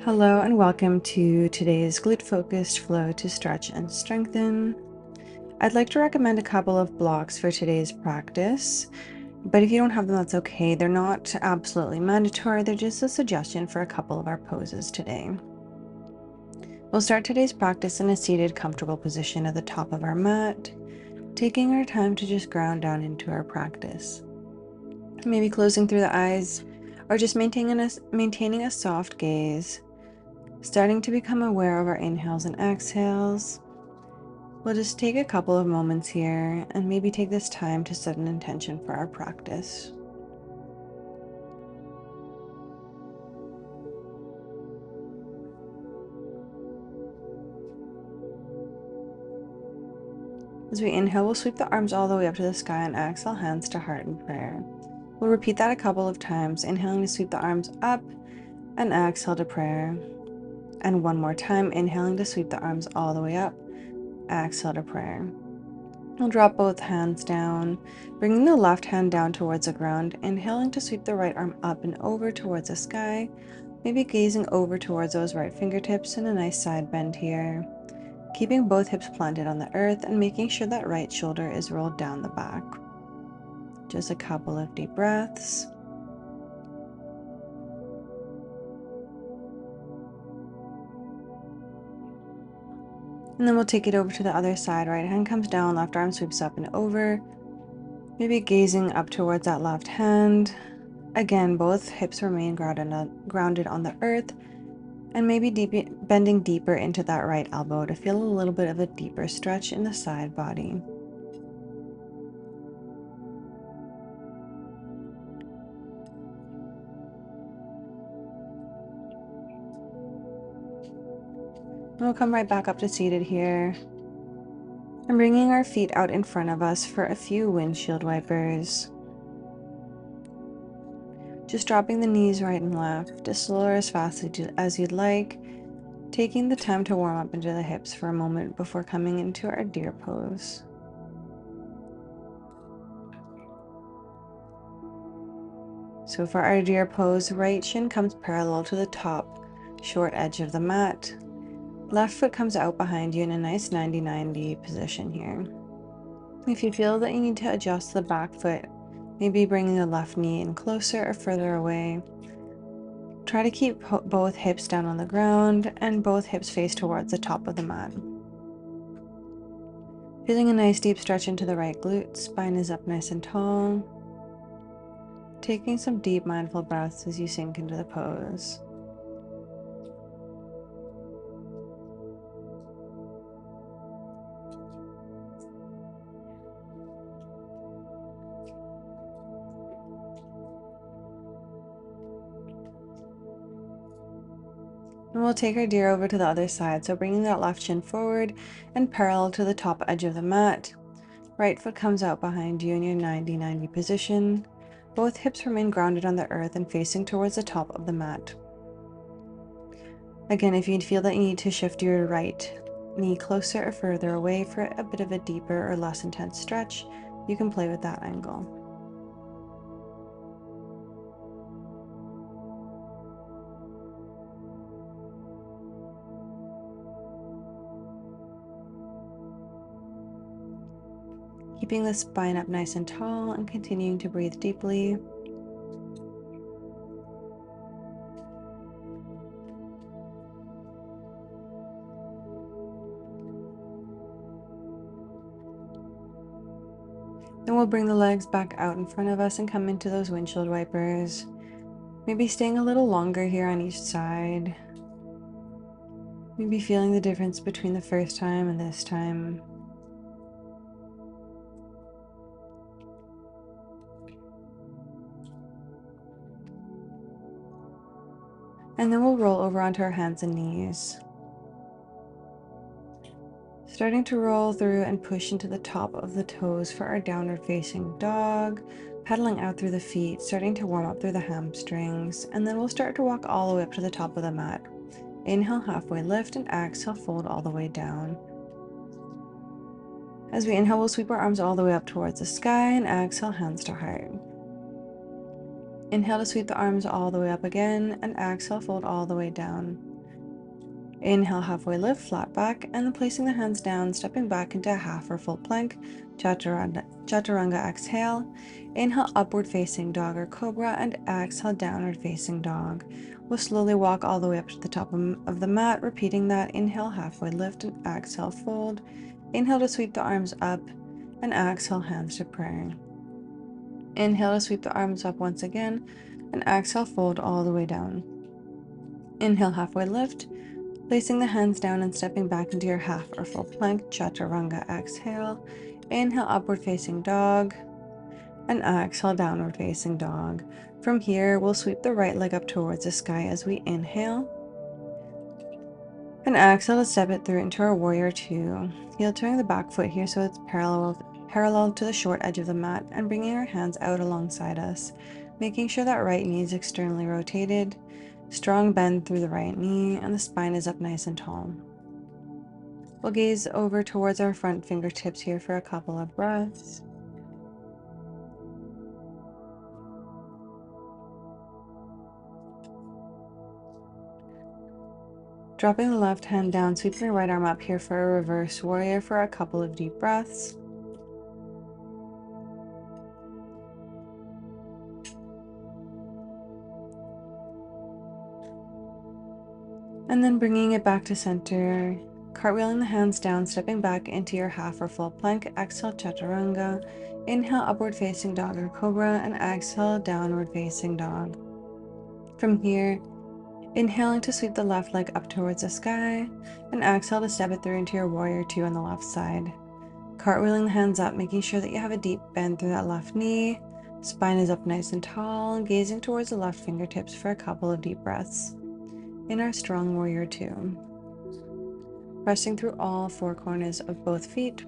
Hello and welcome to today's glute-focused flow to stretch and strengthen. I'd like to recommend a couple of blocks for today's practice, but if you don't have them, that's okay. They're not absolutely mandatory. They're just a suggestion for a couple of our poses today. We'll start today's practice in a seated, comfortable position at the top of our mat, taking our time to just ground down into our practice. Maybe closing through the eyes or just maintaining a soft gaze. Starting to become aware of our inhales and exhales. We'll just take a couple of moments here and maybe take this time to set an intention for our practice. As we inhale, we'll sweep the arms all the way up to the sky and exhale, hands to heart in prayer. We'll repeat that a couple of times, inhaling to sweep the arms up and exhale to prayer. And one more time, inhaling to sweep the arms all the way up, exhale to prayer. We'll drop both hands down, bringing the left hand down towards the ground, inhaling to sweep the right arm up and over towards the sky, maybe gazing over towards those right fingertips and a nice side bend here. Keeping both hips planted on the earth and making sure that right shoulder is rolled down the back. Just a couple of deep breaths. And then we'll take it over to the other side. Right hand comes down, left arm sweeps up and over. Maybe gazing up towards that left hand. Again, both hips remain grounded on the earth. And maybe bending deeper into that right elbow to feel a little bit of a deeper stretch in the side body. We'll come right back up to seated here. And bringing our feet out in front of us for a few windshield wipers. Just dropping the knees right and left, as slow or as fast as you'd like. Taking the time to warm up into the hips for a moment before coming into our deer pose. So for our deer pose, right shin comes parallel to the top short edge of the mat. Left foot comes out behind you in a nice 90-90 position here. If you feel that you need to adjust the back foot, maybe bringing the left knee in closer or further away. Try to keep both hips down on the ground and both hips face towards the top of the mat. Feeling a nice deep stretch into the right glute, spine is up nice and tall. Taking some deep mindful breaths as you sink into the pose. And we'll take our deer over to the other side, so bringing that left shin forward and parallel to the top edge of the mat. Right foot comes out behind you in your 90-90 position. Both hips remain grounded on the earth and facing towards the top of the mat. Again, if you feel that you need to shift your right knee closer or further away for a bit of a deeper or less intense stretch, you can play with that angle. Keeping the spine up nice and tall and continuing to breathe deeply. Then we'll bring the legs back out in front of us and come into those windshield wipers. Maybe staying a little longer here on each side. Maybe feeling the difference between the first time and this time. And then we'll roll over onto our hands and knees. Starting to roll through and push into the top of the toes for our downward facing dog, pedaling out through the feet, starting to warm up through the hamstrings, and then we'll start to walk all the way up to the top of the mat. Inhale, halfway lift, and exhale, fold all the way down. As we inhale, we'll sweep our arms all the way up towards the sky, and exhale, hands to heart. Inhale to sweep the arms all the way up again, and exhale, fold all the way down. Inhale, halfway lift, flat back, and then placing the hands down, stepping back into a half or full plank, chaturanga exhale. Inhale, upward facing dog or cobra, and exhale, downward facing dog. We'll slowly walk all the way up to the top of the mat, repeating that. Inhale, halfway lift, and exhale, fold. Inhale to sweep the arms up, and exhale, hands to prayer. Inhale to sweep the arms up once again, and exhale, fold all the way down. Inhale, halfway lift, placing the hands down and stepping back into your half or full plank, chaturanga exhale. Inhale, upward facing dog, and exhale, downward facing dog. From here, we'll sweep the right leg up towards the sky as we inhale, and exhale to step it through into our warrior two. Heel turning the back foot here so it's parallel to the short edge of the mat, and bringing our hands out alongside us, making sure that right knee is externally rotated. Strong bend through the right knee, and the spine is up nice and tall. We'll gaze over towards our front fingertips here for a couple of breaths. Dropping the left hand down, sweeping the right arm up here for a reverse warrior for a couple of deep breaths. And then bringing it back to center, cartwheeling the hands down, stepping back into your half or full plank. Exhale, chaturanga. Inhale, upward facing dog or cobra, and exhale, downward facing dog. From here, inhaling to sweep the left leg up towards the sky, and exhale to step it through into your warrior two on the left side. Cartwheeling the hands up, making sure that you have a deep bend through that left knee. Spine is up nice and tall, gazing towards the left fingertips for a couple of deep breaths in our strong warrior two. Pressing through all four corners of both feet.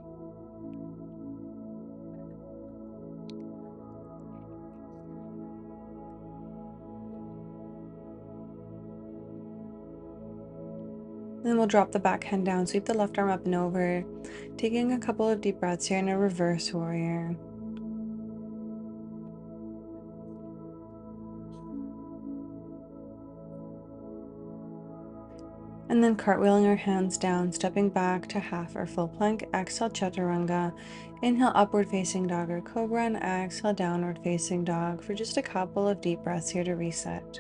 Then we'll drop the back hand down, sweep the left arm up and over, taking a couple of deep breaths here in a reverse warrior. And then cartwheeling our hands down, stepping back to half or full plank. Exhale, chaturanga. Inhale, upward facing dog or cobra, and exhale, downward facing dog for just a couple of deep breaths here to reset.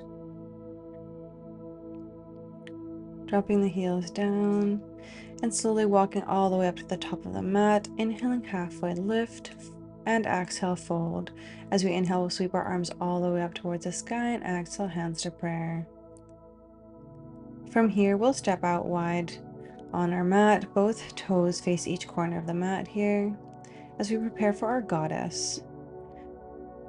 Dropping the heels down and slowly walking all the way up to the top of the mat. Inhaling, halfway lift, and exhale, fold. As we inhale, we'll sweep our arms all the way up towards the sky, and exhale, hands to prayer. From here, we'll step out wide on our mat. Both toes face each corner of the mat here as we prepare for our goddess.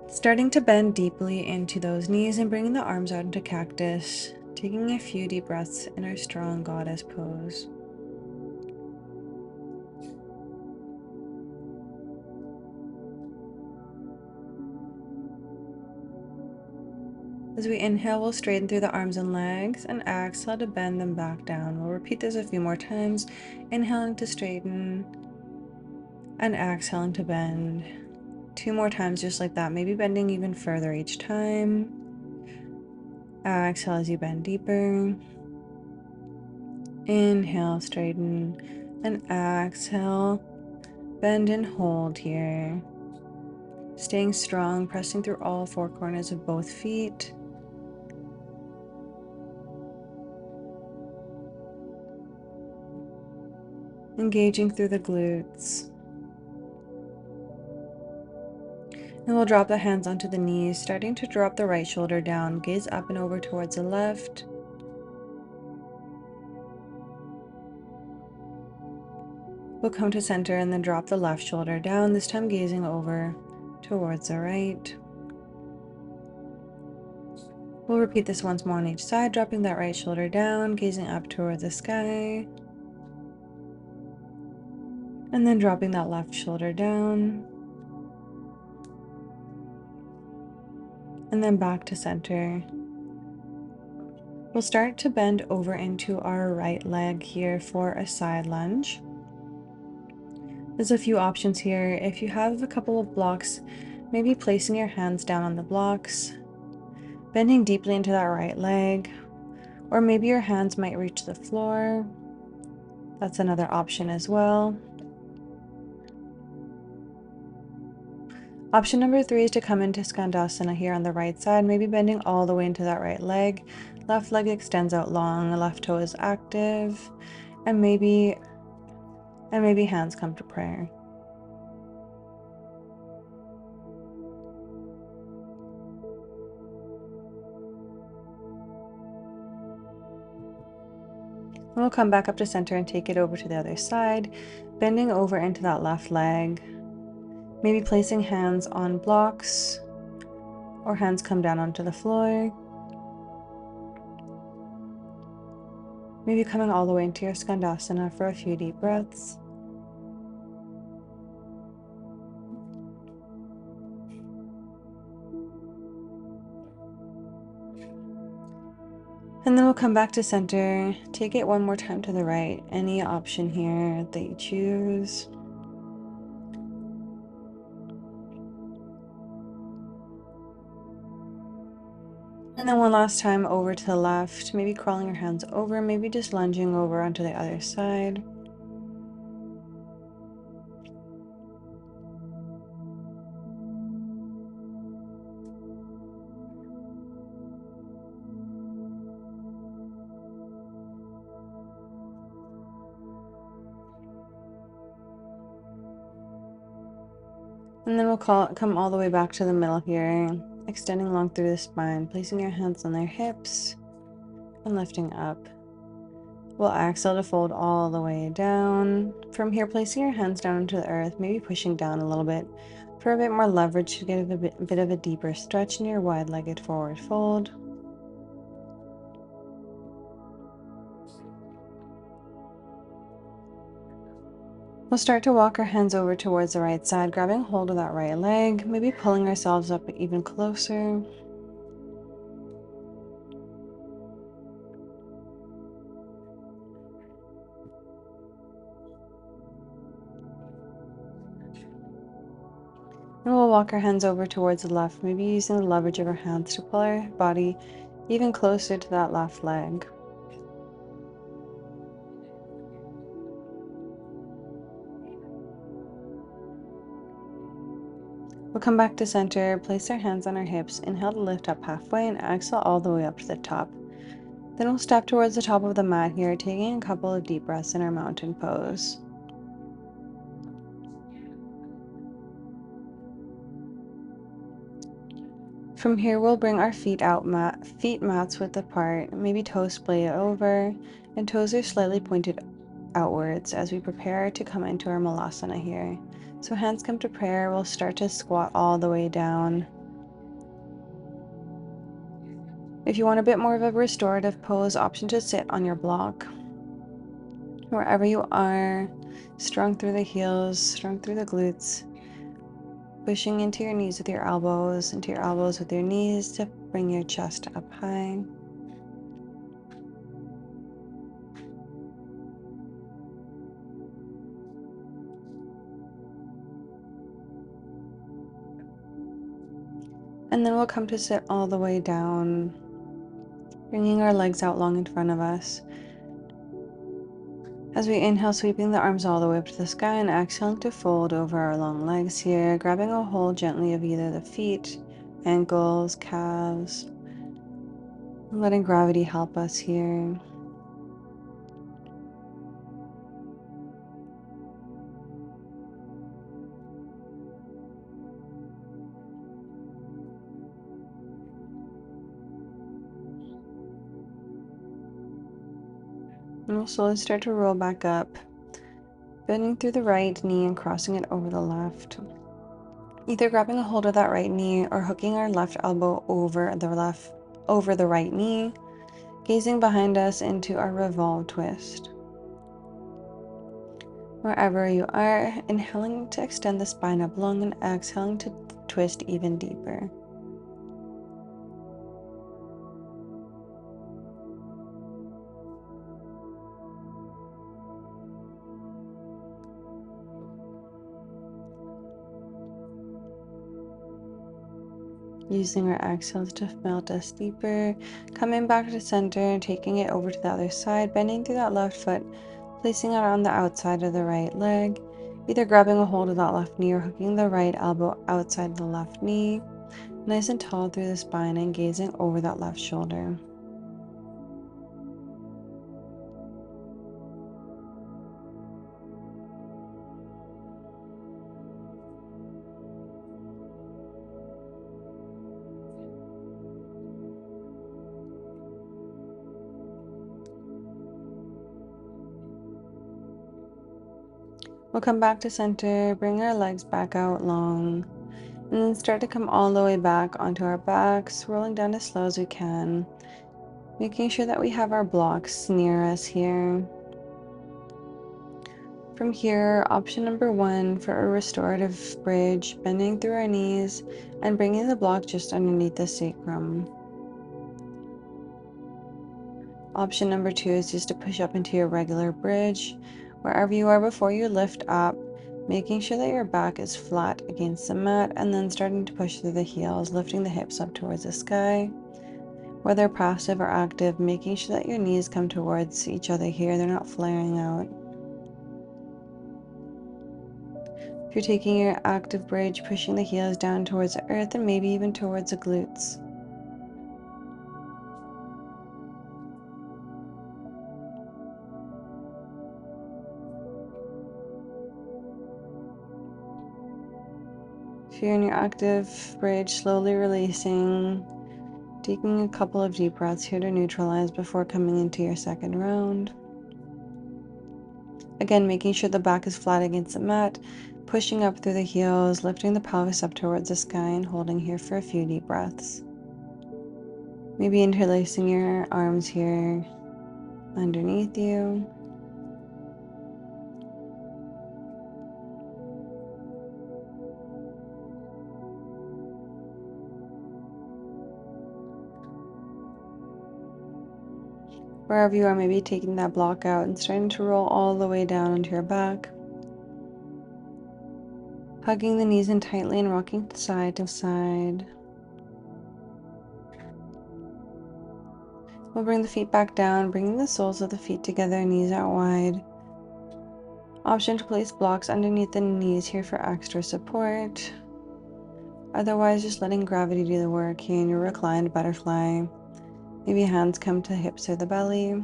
Starting to bend deeply into those knees and bringing the arms out into cactus, taking a few deep breaths in our strong goddess pose. As we inhale, we'll straighten through the arms and legs, and exhale to bend them back down. We'll repeat this a few more times, inhaling to straighten and exhaling to bend. 2 more times just like that, maybe bending even further each time. Exhale as you bend deeper. Inhale, straighten, and exhale, bend and hold here. Staying strong, pressing through all four corners of both feet. Engaging through the glutes. And we'll drop the hands onto the knees, starting to drop the right shoulder down, gaze up and over towards the left. We'll come to center and then drop the left shoulder down, this time gazing over towards the right. We'll repeat this once more on each side, dropping that right shoulder down, gazing up towards the sky. And then dropping that left shoulder down. And then back to center. We'll start to bend over into our right leg here for a side lunge. There's a few options here. If you have a couple of blocks, maybe placing your hands down on the blocks, bending deeply into that right leg, Or maybe your hands might reach the floor. That's another option as well. Option number 3 is to come into Skandasana here on the right side, maybe bending all the way into that right leg. Left leg extends out long, the left toe is active, and maybe hands come to prayer. And we'll come back up to center and take it over to the other side, bending over into that left leg, maybe placing hands on blocks or hands come down onto the floor. Maybe coming all the way into your Skandasana for a few deep breaths. And then we'll come back to center, take it one more time to the right, any option here that you choose. And then one last time over to the left, maybe crawling your hands over, maybe just lunging over onto the other side. And then we'll come all the way back to the middle here, extending long through the spine, placing your hands on their hips and lifting up. We'll exhale to fold all the way down. From here, placing your hands down into the earth, maybe pushing down a little bit for a bit more leverage to get a bit of a deeper stretch in your wide-legged forward fold. We'll start to walk our hands over towards the right side, grabbing hold of that right leg, maybe pulling ourselves up even closer. And we'll walk our hands over towards the left, maybe using the leverage of our hands to pull our body even closer to that left leg. We'll come back to center, place our hands on our hips, inhale to lift up halfway, and exhale all the way up to the top. Then we'll step towards the top of the mat here, taking a couple of deep breaths in our mountain pose. From here, we'll bring our feet mats width apart, maybe toes splay over, and toes are slightly pointed outwards as we prepare to come into our Malasana here. So hands come to prayer, we'll start to squat all the way down. If you want a bit more of a restorative pose, option to sit on your block. Wherever you are, strong through the heels, strong through the glutes, pushing into your knees with your elbows, into your elbows with your knees to bring your chest up high. And then we'll come to sit all the way down, bringing our legs out long in front of us. As we inhale, sweeping the arms all the way up to the sky and exhaling to fold over our long legs here, grabbing a hold gently of either the feet, ankles, calves, letting gravity help us here. And we'll slowly start to roll back up, bending through the right knee and crossing it over the left. Either grabbing a hold of that right knee or hooking our left elbow over the right knee, gazing behind us into our revolve twist. Wherever you are, inhaling to extend the spine up long and exhaling to twist even deeper. Using our exhales to melt us deeper, coming back to center and taking it over to the other side, bending through that left foot, placing it on the outside of the right leg, either grabbing a hold of that left knee or hooking the right elbow outside the left knee, nice and tall through the spine and gazing over that left shoulder. We'll come back to center, bring our legs back out long, and then start to come all the way back onto our backs, rolling down as slow as we can, making sure that we have our blocks near us here. From here, option number 1 for a restorative bridge, bending through our knees and bringing the block just underneath the sacrum. Option number 2 is just to push up into your regular bridge, wherever you are before you lift up, making sure that your back is flat against the mat and then starting to push through the heels, lifting the hips up towards the sky. Whether passive or active, making sure that your knees come towards each other here, they're not flaring out. If you're taking your active bridge, pushing the heels down towards the earth and maybe even towards the glutes. If you're in your active bridge, slowly releasing, taking a couple of deep breaths here to neutralize before coming into your second round. Again, making sure the back is flat against the mat, pushing up through the heels, lifting the pelvis up towards the sky and holding here for a few deep breaths. Maybe interlacing your arms here underneath you. Wherever you are, maybe taking that block out and starting to roll all the way down onto your back. Hugging the knees in tightly and rocking side to side. We'll bring the feet back down, bringing the soles of the feet together, knees out wide. Option to place blocks underneath the knees here for extra support. Otherwise, just letting gravity do the work here in your reclined butterfly. Maybe hands come to hips or the belly.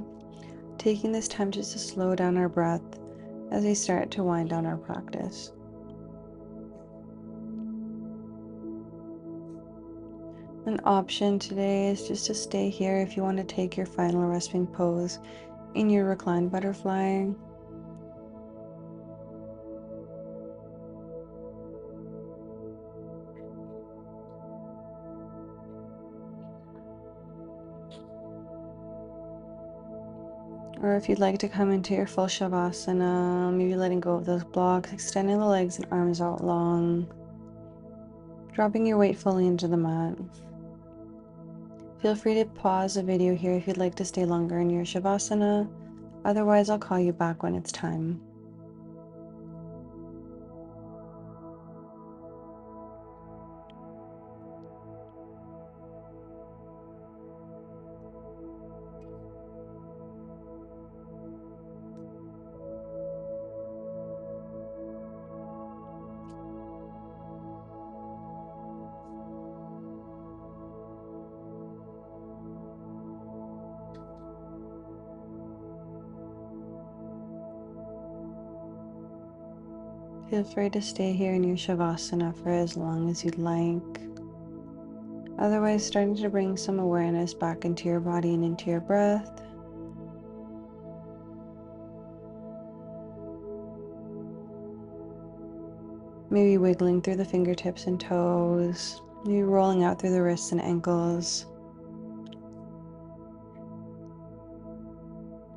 Taking this time just to slow down our breath as we start to wind down our practice. An option today is just to stay here if you want to take your final resting pose in your reclined butterfly. Or if you'd like to come into your full Shavasana, maybe letting go of those blocks, extending the legs and arms out long, dropping your weight fully into the mat. Feel free to pause the video here if you'd like to stay longer in your Shavasana. Otherwise, I'll call you back when it's time. Feel free to stay here in your Shavasana for as long as you'd like. Otherwise, starting to bring some awareness back into your body and into your breath. Maybe wiggling through the fingertips and toes. Maybe rolling out through the wrists and ankles.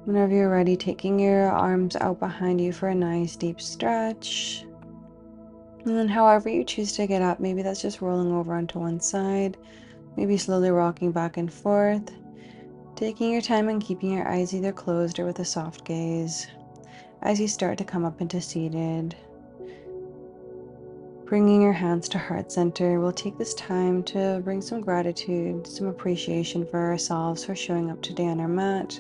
Whenever you're ready, taking your arms out behind you for a nice deep stretch. And then however you choose to get up, maybe that's just rolling over onto one side, maybe slowly rocking back and forth, taking your time and keeping your eyes either closed or with a soft gaze as you start to come up into seated. Bringing your hands to heart center, we'll take this time to bring some gratitude, some appreciation for ourselves for showing up today on our mat,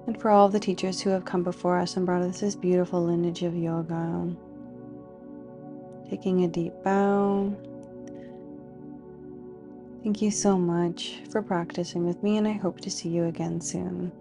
and for all of the teachers who have come before us and brought us this beautiful lineage of yoga. Taking a deep bow. Thank you so much for practicing with me, and I hope to see you again soon.